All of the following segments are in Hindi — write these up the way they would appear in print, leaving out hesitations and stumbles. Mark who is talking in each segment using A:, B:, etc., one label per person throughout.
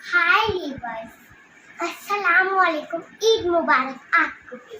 A: हाय लीवर्स, अस्सलाम वालेकुम। ईद मुबारक आपको भी।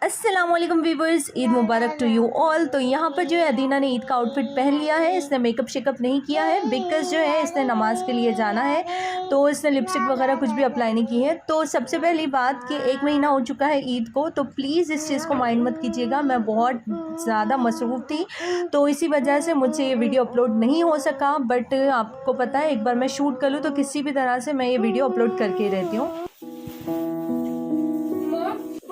B: अस्सलाम वालेकुम वीवर्स, ईद मुबारक टू यू ऑल। तो यहाँ पर जो है अदीना ने ईद का आउटफिट पहन लिया है। इसने मेकअप शेकअप नहीं किया है बिकॉज़ जो है इसने नमाज़ के लिए जाना है, तो इसने लिपस्टिक वगैरह कुछ भी अप्लाई नहीं की है। तो सबसे पहली बात कि 1 महीना हो चुका है ईद को, तो प्लीज़ इस चीज़ को माइंड मत कीजिएगा। मैं बहुत ज़्यादा मसरूफ़ थी, तो इसी वजह से मुझसे ये वीडियो अपलोड नहीं हो सका। बट आपको पता है, एक बार मैं शूट कर लूँ तो किसी भी तरह से मैं ये वीडियो अपलोड करके ही रहती हूँ।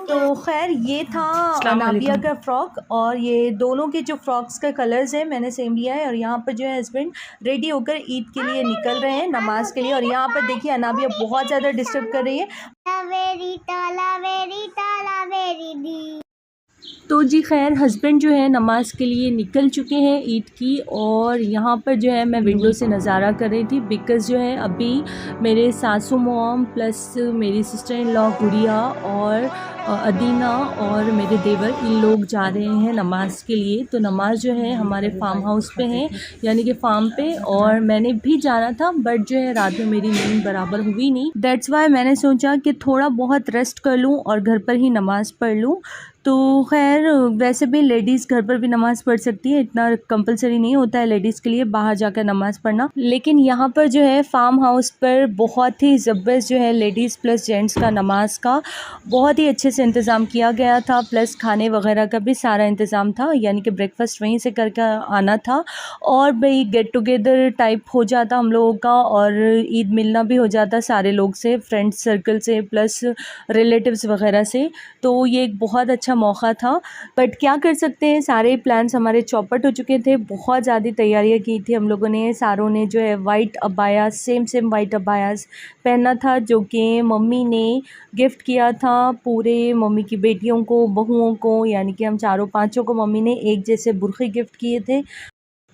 B: तो खैर ये था अनाबिया का फ़्रॉक, और ये दोनों के जो फ़्रॉक्स का कलर्स हैं मैंने सेम लिया है। और यहाँ पर जो है हस्बैंड रेडी होकर ईद के लिए निकल रहे हैं नमाज़ के लिए। और यहाँ पर देखिए अनाबिया बहुत ज़्यादा डिस्टर्ब कर रही है। तो जी खैर हस्बैंड जो है नमाज़ के लिए निकल चुके हैं ईद की। और यहाँ पर जो है मैं विंडो से नज़ारा कर रही थी बिकॉज़ जो है अभी मेरे सासू मॉम प्लस मेरी सिस्टर इन लॉ गुड़िया और अदीना और मेरे देवर इन लोग जा रहे हैं नमाज़ के लिए। तो नमाज़ जो है हमारे फार्म हाउस पे है, यानी कि फार्म पे। और मैंने भी जाना था बट जो है रात में मेरी नींद बराबर हुई नहीं। दैट्स वाई मैंने सोचा कि थोड़ा बहुत रेस्ट कर लूँ और घर पर ही नमाज़ पढ़ लूँ। तो खैर वैसे भी लेडीज़ घर पर भी नमाज़ पढ़ सकती है, इतना कंपलसरी नहीं होता है लेडीज़ के लिए बाहर जाकर नमाज़ पढ़ना। लेकिन यहाँ पर जो है फार्म हाउस पर बहुत ही ज़बरदस्त जो है लेडीज़ प्लस जेंट्स का नमाज का बहुत ही अच्छे से इंतज़ाम किया गया था, प्लस खाने वगैरह का भी सारा इंतज़ाम था, यानी कि ब्रेकफास्ट वहीं से करके आना था। और भाई गेट टुगेदर टाइप हो जाता हम लोगों का, और ईद मिलना भी हो जाता सारे लोग से, फ्रेंड्स सर्कल से प्लस रिलेटिव्स वगैरह से। तो ये एक बहुत अच्छा मौका था। बट क्या कर सकते हैं, सारे प्लान्स हमारे चौपट हो चुके थे। बहुत ज़्यादा तैयारियां की थी हम लोगों ने, सारों ने जो है white abaya same white abayas पहना था, जो कि मम्मी ने गिफ्ट किया था पूरे मम्मी की बेटियों को, बहुओं को, यानी कि हम चारों पांचों को मम्मी ने एक जैसे बुर्खे गिफ्ट किए थे।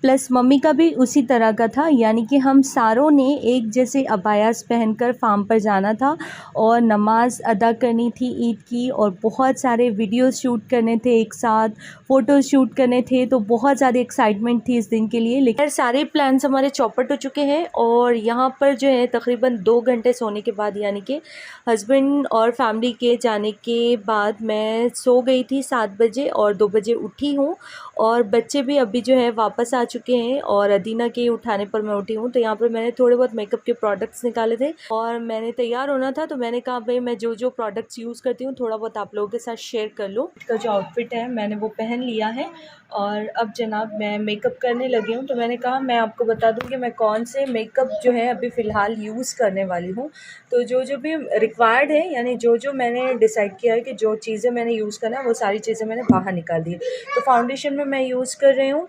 B: प्लस मम्मी का भी उसी तरह का था, यानी कि हम सारों ने एक जैसे अबायास पहनकर फार्म पर जाना था और नमाज़ अदा करनी थी ईद की। और बहुत सारे वीडियोस शूट करने थे, एक साथ फ़ोटोज़ शूट करने थे। तो बहुत ज़्यादा एक्साइटमेंट थी इस दिन के लिए। लेकिन सारे प्लान्स हमारे चौपट हो चुके हैं। और यहाँ पर जो है तकरीबन 2 घंटे सोने के बाद, यानी कि हस्बैंड और फैमिली के जाने के बाद मैं सो गई थी 7 बजे और 2 बजे उठी हूँ। और बच्चे भी अभी जो है वापस आ चुके हैं और अदीना के उठाने पर मैं उठी हूँ। तो यहाँ पर मैंने थोड़े बहुत मेकअप के प्रोडक्ट्स निकाले थे और मैंने तैयार होना था, तो मैंने कहा भाई मैं जो जो प्रोडक्ट्स यूज़ करती हूँ थोड़ा बहुत आप लोगों के साथ शेयर कर लूँ। इसका जो आउटफिट है मैंने वो पहन लिया है और अब जनाब मैं मेकअप करने लगी हूँ। तो मैंने कहा मैं आपको बता दूँ कि मैं कौन से मेकअप जो है अभी फ़िलहाल यूज़ करने वाली हूँ। तो जो जो भी रिक्वायर्ड है, यानी जो जो मैंने डिसाइड किया है कि जो चीज़ें मैंने यूज़ करना है वो सारी चीज़ें मैंने बाहर निकाल दी। तो फाउंडेशन में मैं यूज़ कर रही हूँ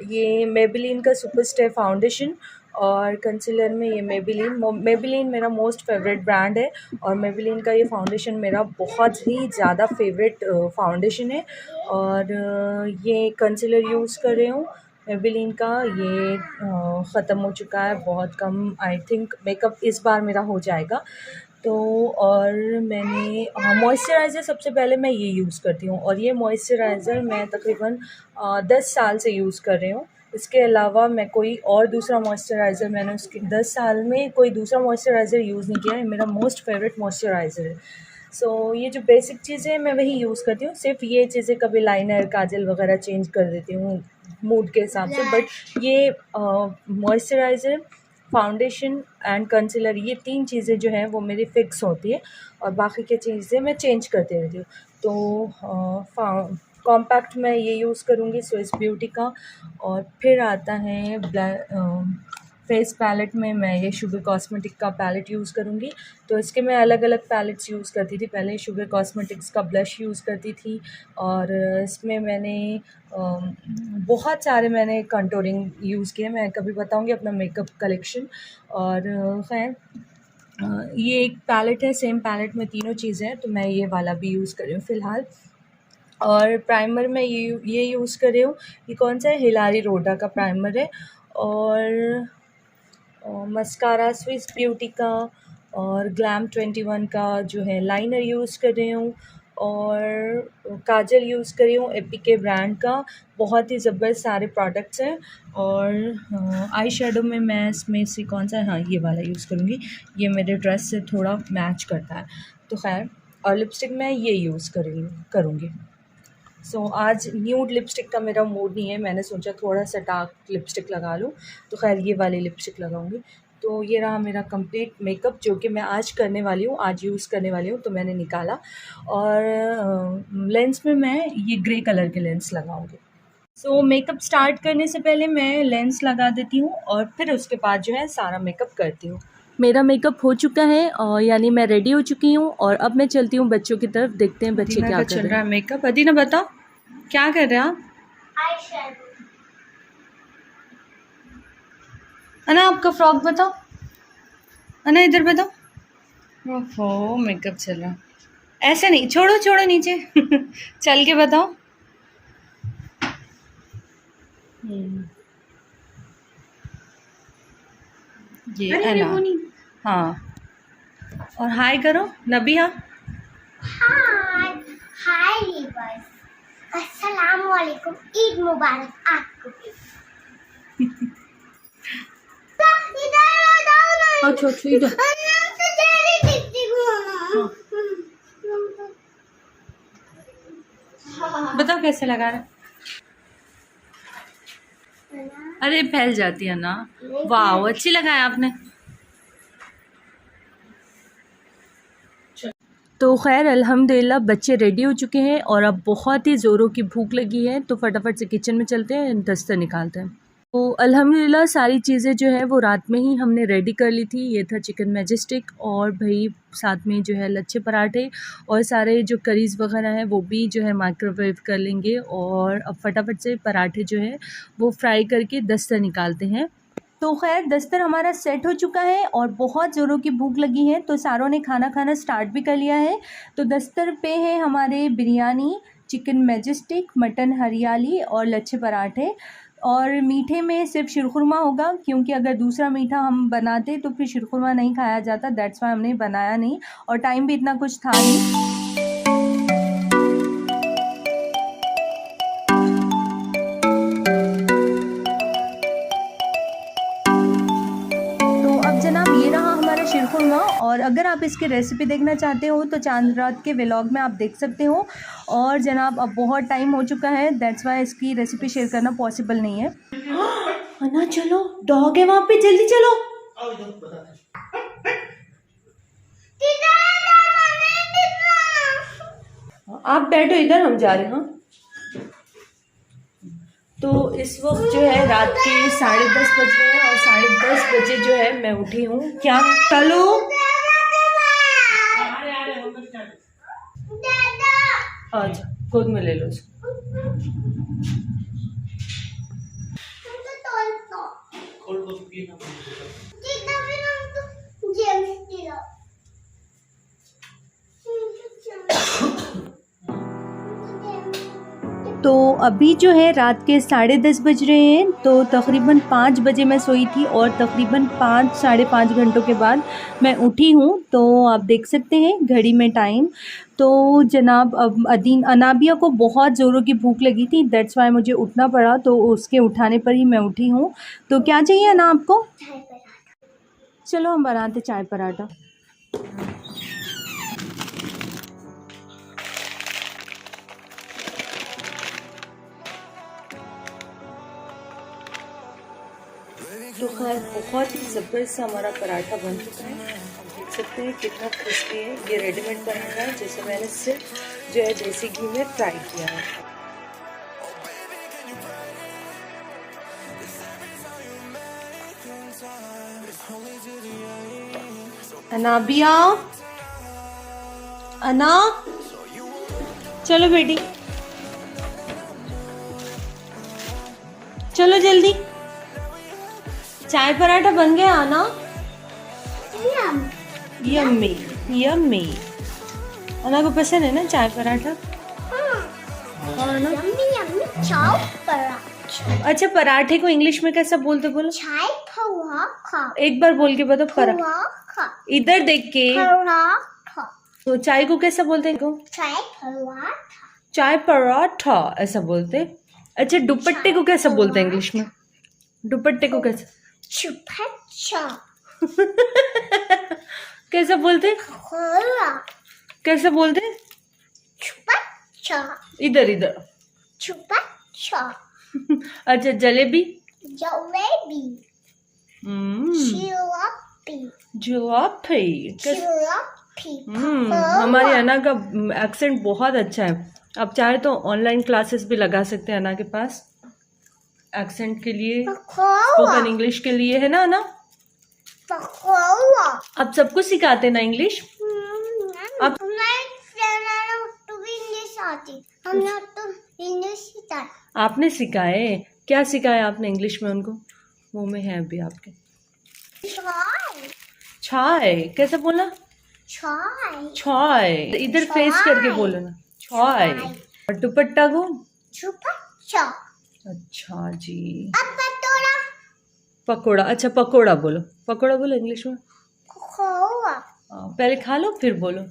B: ये मेबेलिन का सुपर स्टे फाउंडेशन, और कंसीलर में ये मेबेलिन मेरा मोस्ट फेवरेट ब्रांड है और मेबेलिन का ये फाउंडेशन मेरा बहुत ही ज़्यादा फेवरेट फाउंडेशन है। और ये कंसीलर यूज़ कर रही हूँ मेबेलिन का, ये ख़त्म हो चुका है, बहुत कम आई थिंक मेकअप इस बार मेरा हो जाएगा। तो और मैंने मॉइस्चराइज़र सबसे पहले मैं ये यूज़ करती हूँ, और ये मॉइस्चराइज़र मैं तकरीबन 10 साल से यूज़ कर रही हूँ। इसके अलावा मैं कोई और दूसरा मॉइस्चराइज़र मैंने उसके 10 साल में कोई दूसरा मॉइस्चराइज़र यूज़ नहीं किया है। मेरा मोस्ट फेवरेट मॉइस्चराइज़र है। ये जो बेसिक चीज़ें हैं मैं वही यूज़ करती हूँ। सिर्फ ये चीज़ें कभी लाइनर काजल वगैरह चेंज कर देती हूँ मूड के हिसाब से। बट ये मॉइस्चराइज़र, फाउंडेशन एंड कंसीलर, ये 3 चीज़ें जो हैं वो मेरी फ़िक्स होती है और बाकी की चीज़ें मैं चेंज करती रहती हूँ। तो कॉम्पैक्ट मैं ये यूज़ करूँगी स्विस ब्यूटी का। और फिर आता है फेस पैलेट में मैं ये शुगर कॉस्मेटिक का पैलेट यूज़ करूँगी। तो इसके मैं अलग अलग पैलेट्स यूज़ करती थी। पहले शुगर कॉस्मेटिक्स का ब्लश यूज़ करती थी और इसमें मैंने बहुत सारे मैंने कंटूरिंग यूज़ किए। मैं कभी बताऊँगी अपना मेकअप कलेक्शन। और खैर ये एक पैलेट है, सेम पैलेट में तीनों चीज़ें हैं, तो मैं ये वाला भी यूज़ कर रही हूँ फ़िलहाल। और प्राइमर मैं ये यूज़ कर रही हूँ, ये कौन सा है, हिलारी रोडा का प्राइमर है। और मस्कारा स्विस ब्यूटी का, और ग्लैम 21 का जो है लाइनर यूज़ कर रही हूँ और काजल यूज़ कर रही हूँ एपी के ब्रांड का। बहुत ही ज़बरदस्त सारे प्रोडक्ट्स हैं। और आई शेडो में मैं इसमें से कौन सा, हाँ ये वाला यूज़ करूँगी, ये मेरे ड्रेस से थोड़ा मैच करता है। तो खैर, और लिपस्टिक मैं ये यूज़ करूँगी। सो आज न्यूड लिपस्टिक का मेरा मूड नहीं है, मैंने सोचा थोड़ा सा डार्क लिपस्टिक लगा लूँ, तो खैर ये वाली लिपस्टिक लगाऊंगी। तो ये रहा मेरा कंप्लीट मेकअप जो कि मैं आज करने वाली हूँ, आज यूज़ करने वाली हूँ, तो मैंने निकाला। और लेंस में मैं ये ग्रे कलर के लेंस लगाऊंगी। सो मेकअप स्टार्ट करने से पहले मैं लेंस लगा देती हूँ और फिर उसके बाद जो है सारा मेकअप करती हूँ। मेरा मेकअप हो चुका है और यानी मैं रेडी हो चुकी हूँ और अब मैं चलती हूँ बच्चों की तरफ, देखते हैं बच्चे क्या कर रहे हैं। मेकअप अदीना बताओ क्या कर रहे हैं आप?
A: Eye shadow.
B: अना आपका फ्रॉक बताओ, अना इधर बताओ। ओहो मेकअप चल रहा, ऐसे नहीं, छोड़ो छोड़ो नीचे चल के बताओ। ये अना, हाँ, और हाय करो नबिया।
A: हाय हाय लीवर्स, अस्सलाम वालेकुम, ईद मुबारक आपको भी। इधर आ जाओ ना।
B: अच्छा इधर
A: तो जेली दिखती हूँ।
B: बताओ कैसे लगा रहा? अरे फैल जाती है ना। वाह अच्छी लगाया आपने। तो खैर अल्हम्दुलिल्लाह बच्चे रेडी हो चुके हैं और अब बहुत ही ज़ोरों की भूख लगी है, तो फटाफट से किचन में चलते हैं, दस्तर निकालते हैं। तो अल्हम्दुलिल्लाह सारी चीज़ें जो है वो रात में ही हमने रेडी कर ली थी। ये था चिकन मैजेस्टिक और भाई साथ में जो है लच्छे पराठे और सारे जो करीज़ वगैरह हैं वो भी जो है माइक्रोवेव कर लेंगे। और अब फटाफट से पराठे जो है वो फ्राई करके दस्तर निकालते हैं। तो खैर दस्तर हमारा सेट हो चुका है और बहुत ज़ोरों की भूख लगी है, तो सारों ने खाना खाना स्टार्ट भी कर लिया है। तो दस्तर पे है हमारे बिरयानी, चिकन मैजेस्टिक, मटन हरियाली और लच्छे पराठे। और मीठे में सिर्फ शीरखुरमा होगा, क्योंकि अगर दूसरा मीठा हम बनाते तो फिर शीरखुरमा नहीं खाया जाता, दैट्स वाई हमने बनाया नहीं और टाइम भी इतना कुछ था नहीं। शीरखुरमा। और अगर आप इसकी रेसिपी देखना चाहते हो तो चांद रात के व्लॉग में आप देख सकते हो। और जनाब अब बहुत टाइम हो चुका है, दैट्स वाई इसकी रेसिपी शेयर करना पॉसिबल नहीं है। अन्ना चलो, डॉग है वहाँ पे, जल्दी चलो। आप बैठो इधर, हम जा रहे हैं। हाँ तो इस वक्त जो है रात के 10:30 बज रहे हैं और 10:30 बजे जो है मैं उठी हूँ। क्या चलो आज गोद में ले लो उसको। तो अभी जो है रात के 10:30 बज रहे हैं, तो तकरीबन 5 बजे मैं सोई थी और तकरीबन 5 साढ़े 5 घंटों के बाद मैं उठी हूँ। तो आप देख सकते हैं घड़ी में टाइम। तो जनाब अब अनाबिया को बहुत ज़ोरों की भूख लगी थी, दैट्स वाई मुझे उठना पड़ा, तो उसके उठाने पर ही मैं उठी हूँ। तो क्या चाहिए ना आपको? चलो हम बनाते चाय पराठा। तो खैर बहुत ही ज़बरदस्त हमारा पराठा बन चुका है। आप देख सकते हैं कितना क्रिस्पी है। ये रेडीमेड बना हुआ है, जैसे मैंने सिर्फ जो है देसी घी में फ्राई किया है। अनाबिया, अना चलो बेटी चलो जल्दी, चाय पराठा बन गया आना। Yummy yummy. अना को पसंद है ना चाय पराठा? हाँ ना।
A: चाय पराठा।
B: अच्छा पराठे को इंग्लिश में कैसा बोलते बोलो?
A: चाय पराठा।
B: एक बार बोल के बताओ।
A: पराठा
B: इधर देख के।
A: पराठा
B: तो चाय को कैसा बोलते हैं इनको?
A: चाय पराठा
B: चाय पराठा ऐसा बोलते हैं। अच्छा, दुपट्टे को कैसा बोलते हैं इंग्लिश में? दुपट्टे को कैसे
A: चुपच्चा
B: कैसा बोलते हैं?
A: खोला
B: कैसे बोलते हैं?
A: चुपच्चा
B: इधर इधर।
A: चुपच्चा
B: अच्छा, जलेबी।
A: जलेबी जिलापी
B: जलेबी कैसे?
A: जिलापी
B: हमारी अना का एक्सेंट बहुत अच्छा है। आप चाहे तो ऑनलाइन क्लासेस भी लगा सकते हैं अना के पास, एक्सेंट के लिए, स्पोकन इंग्लिश के लिए, है ना अना?
A: पकोड़ा
B: आप सबको सिखाते ना इंग्लिश? आप आपने सिखाए? क्या सिखाया आपने इंग्लिश में उनको? मुंह में है अभी आपके। चाय कैसे बोलना? चाय इधर फेस करके बोलो ना, चाय। और दुपट्टा को? अच्छा जी।
A: अब पकोड़ा
B: पकोड़ा। अच्छा, पकोड़ा बोलो, पकोड़ा बोलो इंग्लिश में। पहले खा लो फिर बोलो।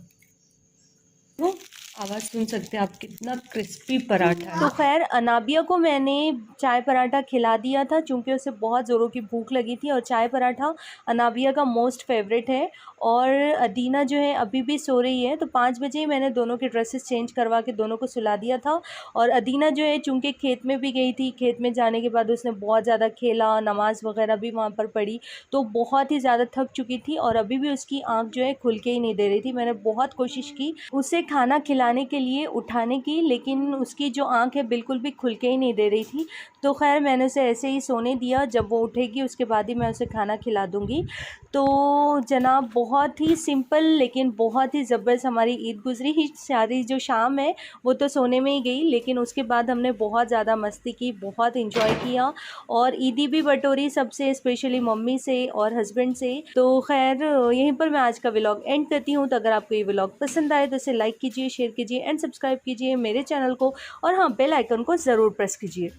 B: वो आवाज़ सुन सकते हैं आप, कितना क्रिस्पी पराठा है। तो खैर अनाबिया को मैंने चाय पराठा खिला दिया था क्योंकि उसे बहुत ज़ोरों की भूख लगी थी, और चाय पराठा अनाबिया का मोस्ट फेवरेट है। और अदीना जो है अभी भी सो रही है, तो 5 बजे ही मैंने दोनों के ड्रेसेस चेंज करवा के दोनों को सुला दिया था। और अदीना जो है चूँकि खेत में भी गई थी, खेत में जाने के बाद उसने बहुत ज़्यादा खेला, नमाज़ वगैरह भी वहाँ पर पढ़ी, तो बहुत ही ज़्यादा थक चुकी थी और अभी भी उसकी आँख जो है खुल के ही नहीं दे रही थी। मैंने बहुत कोशिश की उसे खाना खिलाने के लिए, उठाने की, लेकिन उसकी जो आँख है बिल्कुल भी खुल के ही नहीं दे रही थी। तो खैर मैंने उसे ऐसे ही सोने दिया, जब वो उठेगी उसके बाद ही मैं उसे खाना खिला दूँगी। तो जनाब बहुत ही सिंपल लेकिन बहुत ही ज़बरदस्त हमारी ईद गुजरी। सारी जो शाम है वो तो सोने में ही गई, लेकिन उसके बाद हमने बहुत ज़्यादा मस्ती की, बहुत इंजॉय किया और ईदी भी बटोरी सबसे, स्पेशली मम्मी से और हस्बैंड से। तो खैर यहीं पर मैं आज का व्लॉग एंड करती हूँ। तो अगर आपको ये व्लॉग पसंद आए तो इसे लाइक कीजिए, शेयर कीजिए एंड सब्सक्राइब कीजिए मेरे चैनल को, और हाँ, बेल आइकन को ज़रूर प्रेस कीजिए।